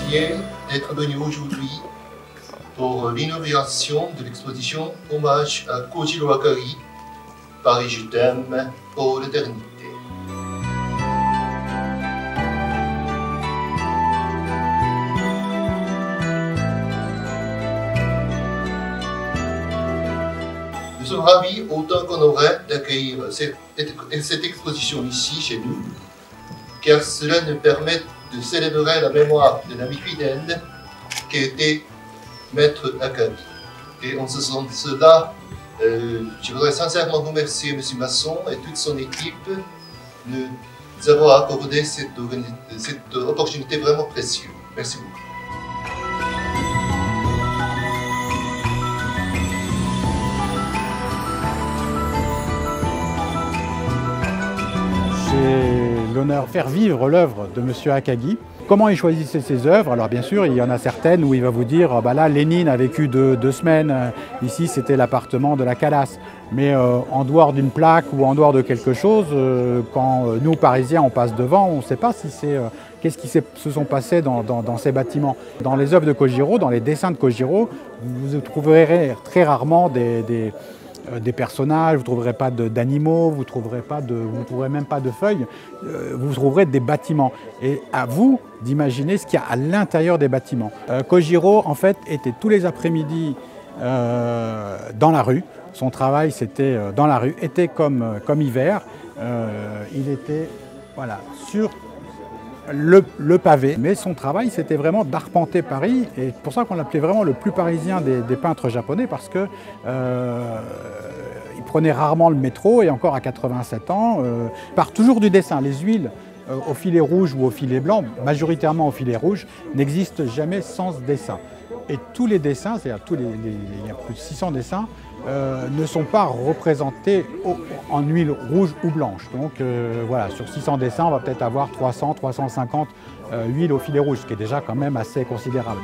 fier d'être venu aujourd'hui pour l'inauguration de l'exposition Hommage à Kojiro Akagi, Paris je t'aime pour l'éternité. Nous sommes ravis autant qu'honorés d'accueillir cette exposition ici, chez nous, car cela nous permet de célébrer la mémoire de l'ami fidèle qui était Maître Akagi. Et en ce sens-là, je voudrais sincèrement remercier M. Masson et toute son équipe de nous avoir accordé cette opportunité vraiment précieuse. Merci beaucoup. J'ai l'honneur de faire vivre l'œuvre de M. Akagi. Comment il choisissait ses œuvres? Alors bien sûr, il y en a certaines où il va vous dire ah bah là, Lénine a vécu deux semaines, ici c'était l'appartement de la Calas. Mais en dehors d'une plaque ou en dehors de quelque chose, quand nous, Parisiens, on passe devant, on ne sait pas si c'est qu'est-ce qui se sont passés dans ces bâtiments. Dans les œuvres de Kojiro, dans les dessins de Kojiro, vous trouverez très rarement des personnages, vous ne trouverez pas d'animaux, vous ne trouverez même pas de feuilles, vous trouverez des bâtiments. Et à vous d'imaginer ce qu'il y a à l'intérieur des bâtiments. Kojiro, en fait, était tous les après-midi dans la rue. Son travail, c'était dans la rue, été comme hiver. Il était voilà, sur le pavé, mais son travail c'était vraiment d'arpenter Paris, et c'est pour ça qu'on l'appelait vraiment le plus parisien des peintres japonais, parce que il prenait rarement le métro, et encore à 87 ans, part toujours du dessin. Les huiles au filet rouge ou au filet blanc, majoritairement au filet rouge, n'existent jamais sans dessin. Et tous les dessins, c'est-à-dire il y a plus de 600 dessins, ne sont pas représentés en huile rouge ou blanche. Donc voilà, sur 600 dessins, on va peut-être avoir 300, 350 huiles au filet rouge, ce qui est déjà quand même assez considérable.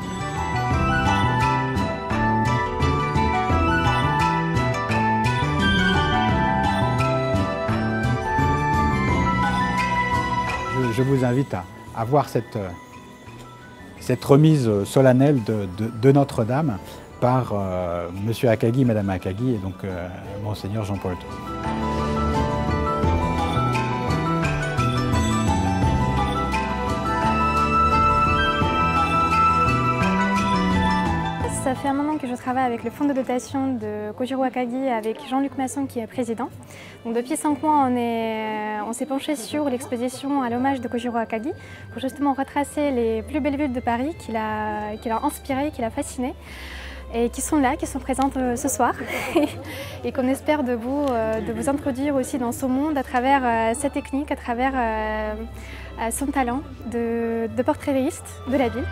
Je vous invite à voir cette remise solennelle de Notre-Dame par M. Akagi, Mme Akagi et donc Monseigneur Jean-Paul II. Ça fait un moment que je travaille avec le fonds de dotation de Kojiro Akagi avec Jean-Luc Masson qui est président. Donc depuis 5 mois, on s'est penché sur l'exposition à l'hommage de Kojiro Akagi pour justement retracer les plus belles villes de Paris qu'il a inspirées, qu'il a fascinées, et qui sont là, qui sont présentes ce soir et qu'on espère de vous introduire aussi dans ce monde à travers sa technique, à travers son talent de portraitiste de la ville.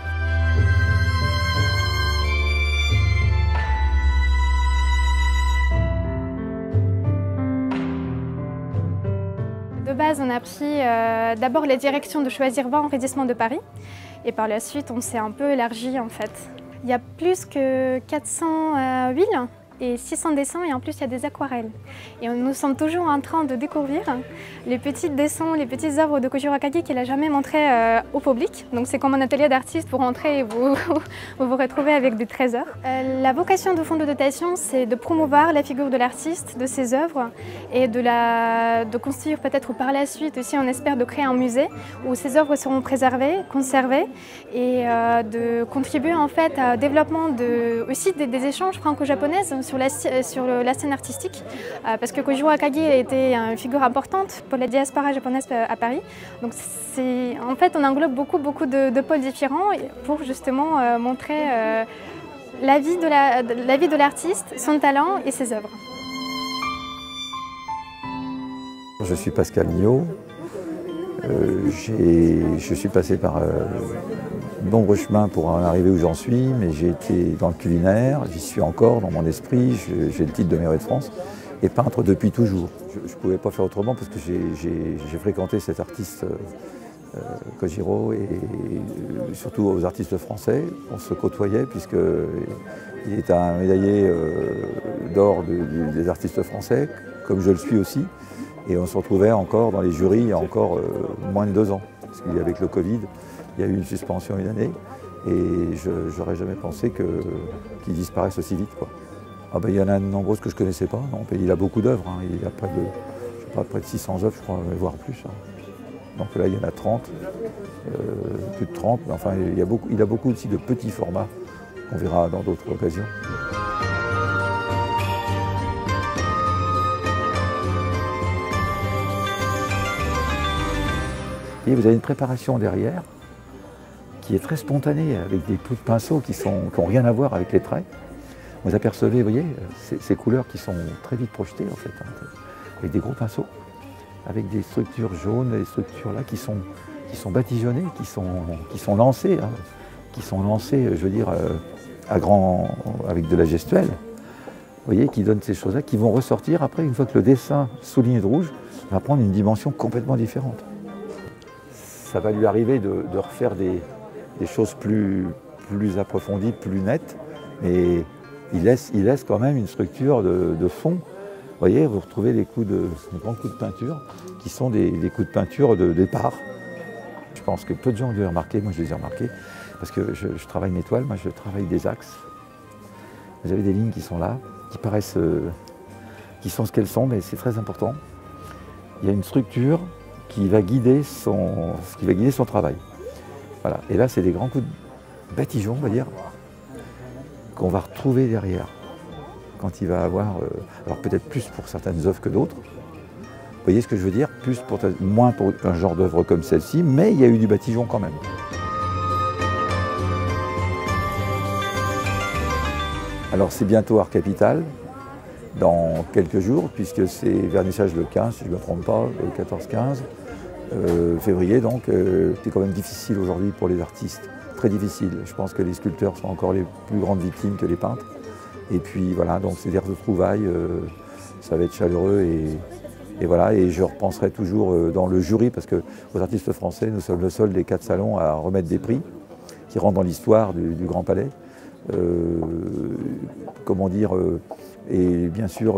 De base, on a pris d'abord les directions de Choisir 20 arrondissements de Paris, et par la suite, on s'est un peu élargi en fait. Il y a plus que 400 huiles et 600 dessins, et en plus il y a des aquarelles. Et nous sommes toujours en train de découvrir les petits dessins, les petites œuvres de Kojiro Akagi qu'il n'a jamais montrées au public. Donc c'est comme un atelier d'artiste, pour rentrer et vous retrouvez avec des trésors. La vocation du fonds de dotation, c'est de promouvoir la figure de l'artiste, de ses œuvres, et de construire peut-être par la suite aussi, on espère, de créer un musée où ces œuvres seront préservées, conservées, et de contribuer en fait au développement aussi des échanges franco-japonaises sur la scène artistique, parce que Kojiro Akagi était une figure importante pour la diaspora japonaise à Paris. Donc en fait, on englobe beaucoup de pôles différents pour justement montrer la vie de l'artiste, son talent et ses œuvres. Je suis Pascal Niot. Je suis passé par de nombreux chemins pour en arriver où j'en suis, mais j'ai été dans le culinaire, j'y suis encore dans mon esprit, j'ai le titre de maire de France, et peintre depuis toujours. Je ne pouvais pas faire autrement parce que j'ai fréquenté cet artiste Kojiro, et surtout aux artistes français. On se côtoyait puisqu'il est un médaillé d'or des artistes français, comme je le suis aussi. Et on se retrouvait encore dans les jurys il y a encore moins de 2 ans. Parce qu'avec le Covid, il y a eu une suspension une année. Et je n'aurais jamais pensé qu'ils disparaissent aussi vite, quoi. Ah ben, il y en a de nombreuses que je ne connaissais pas. Non, il a beaucoup d'œuvres. Hein. Il a près de 600 œuvres, je crois, voire plus. Hein. Donc là, il y en a 30, plus de 30. Mais enfin, il a beaucoup aussi de petits formats qu'on verra dans d'autres occasions. Et vous avez une préparation derrière qui est très spontanée, avec des coups de pinceau qui n'ont rien à voir avec les traits. Vous apercevez, vous voyez, ces couleurs qui sont très vite projetées, en fait, hein, avec des gros pinceaux, avec des structures jaunes, des structures là qui sont badigeonnées, qui sont lancées, hein, je veux dire, avec de la gestuelle, vous voyez, qui donnent ces choses-là, qui vont ressortir après, une fois que le dessin souligné de rouge va prendre une dimension complètement différente. Ça va lui arriver de refaire des choses plus approfondies, plus nettes, mais il laisse quand même une structure de fond. Vous voyez, vous retrouvez des grands coups de peinture qui sont des coups de peinture de départ. Je pense que peu de gens ont dû les remarquer, moi je les ai remarqués, parce que je travaille mes toiles, moi je travaille des axes. Vous avez des lignes qui sont là, qui paraissent, qui sont ce qu'elles sont, mais c'est très important. Il y a une structure qui va guider son travail. Voilà. Et là, c'est des grands coups de batigeon, on va dire, qu'on va retrouver derrière. Quand il va avoir, alors peut-être plus pour certaines œuvres que d'autres. Vous voyez ce que je veux dire? Moins pour un genre d'œuvre comme celle-ci, mais il y a eu du batigeon quand même. Alors c'est bientôt Art Capital, dans quelques jours, puisque c'est vernissage le 15, si je ne me trompe pas, le 14-15 février, donc c'est quand même difficile aujourd'hui pour les artistes, très difficile. Je pense que les sculpteurs sont encore les plus grandes victimes que les peintres. Et puis voilà, donc c'est des retrouvailles, ça va être chaleureux et voilà, et je repenserai toujours dans le jury, parce que aux artistes français, nous sommes le seul des 4 salons à remettre des prix qui rentrent dans l'histoire du Grand Palais. Comment dire, et bien sûr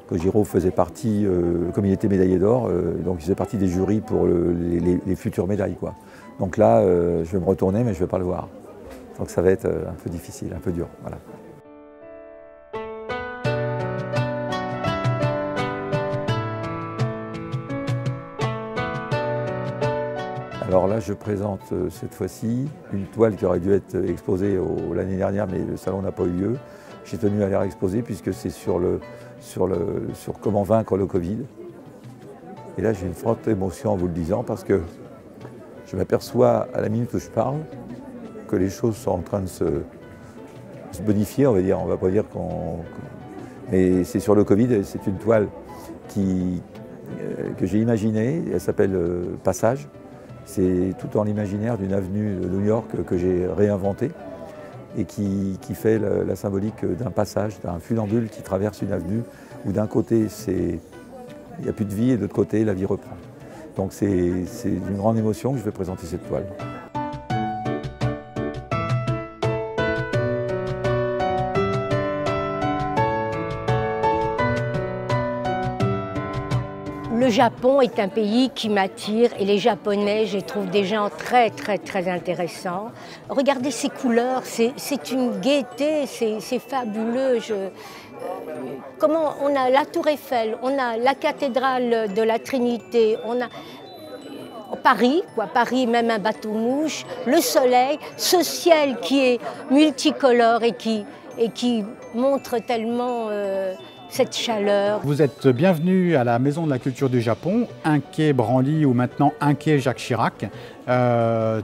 que Giraud faisait partie, comme il était médaillé d'or, donc il faisait partie des jurys pour les futures médailles, quoi. Donc là, je vais me retourner, mais je ne vais pas le voir. Donc ça va être un peu difficile, un peu dur. Voilà. Alors là, je présente cette fois-ci une toile qui aurait dû être exposée l'année dernière, mais le salon n'a pas eu lieu. J'ai tenu à la réexposer puisque c'est sur comment vaincre le Covid. Et là, j'ai une forte émotion en vous le disant, parce que je m'aperçois à la minute où je parle que les choses sont en train de se bonifier, on va dire. On ne va pas dire mais c'est sur le Covid, c'est une toile que j'ai imaginée, elle s'appelle Passage. C'est tout dans l'imaginaire d'une avenue de New York que j'ai réinventée et qui fait la symbolique d'un passage, d'un funambule qui traverse une avenue où d'un côté il n'y a plus de vie et de l'autre côté la vie reprend. Donc c'est une grande émotion que je vais présenter cette toile. Le Japon est un pays qui m'attire et les Japonais, je les trouve des gens très intéressants. Regardez ces couleurs, c'est une gaieté, c'est fabuleux. Comment on a la Tour Eiffel, on a la cathédrale de la Trinité, on a Paris, Paris même un bateau-mouche, le soleil, ce ciel qui est multicolore et qui montre tellement cette chaleur. Vous êtes bienvenue à la Maison de la Culture du Japon, 1 quai Branly ou maintenant 1 quai Jacques Chirac,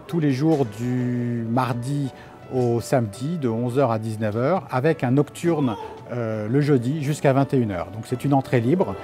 tous les jours du mardi au samedi de 11h à 19h avec un nocturne le jeudi jusqu'à 21h. Donc c'est une entrée libre.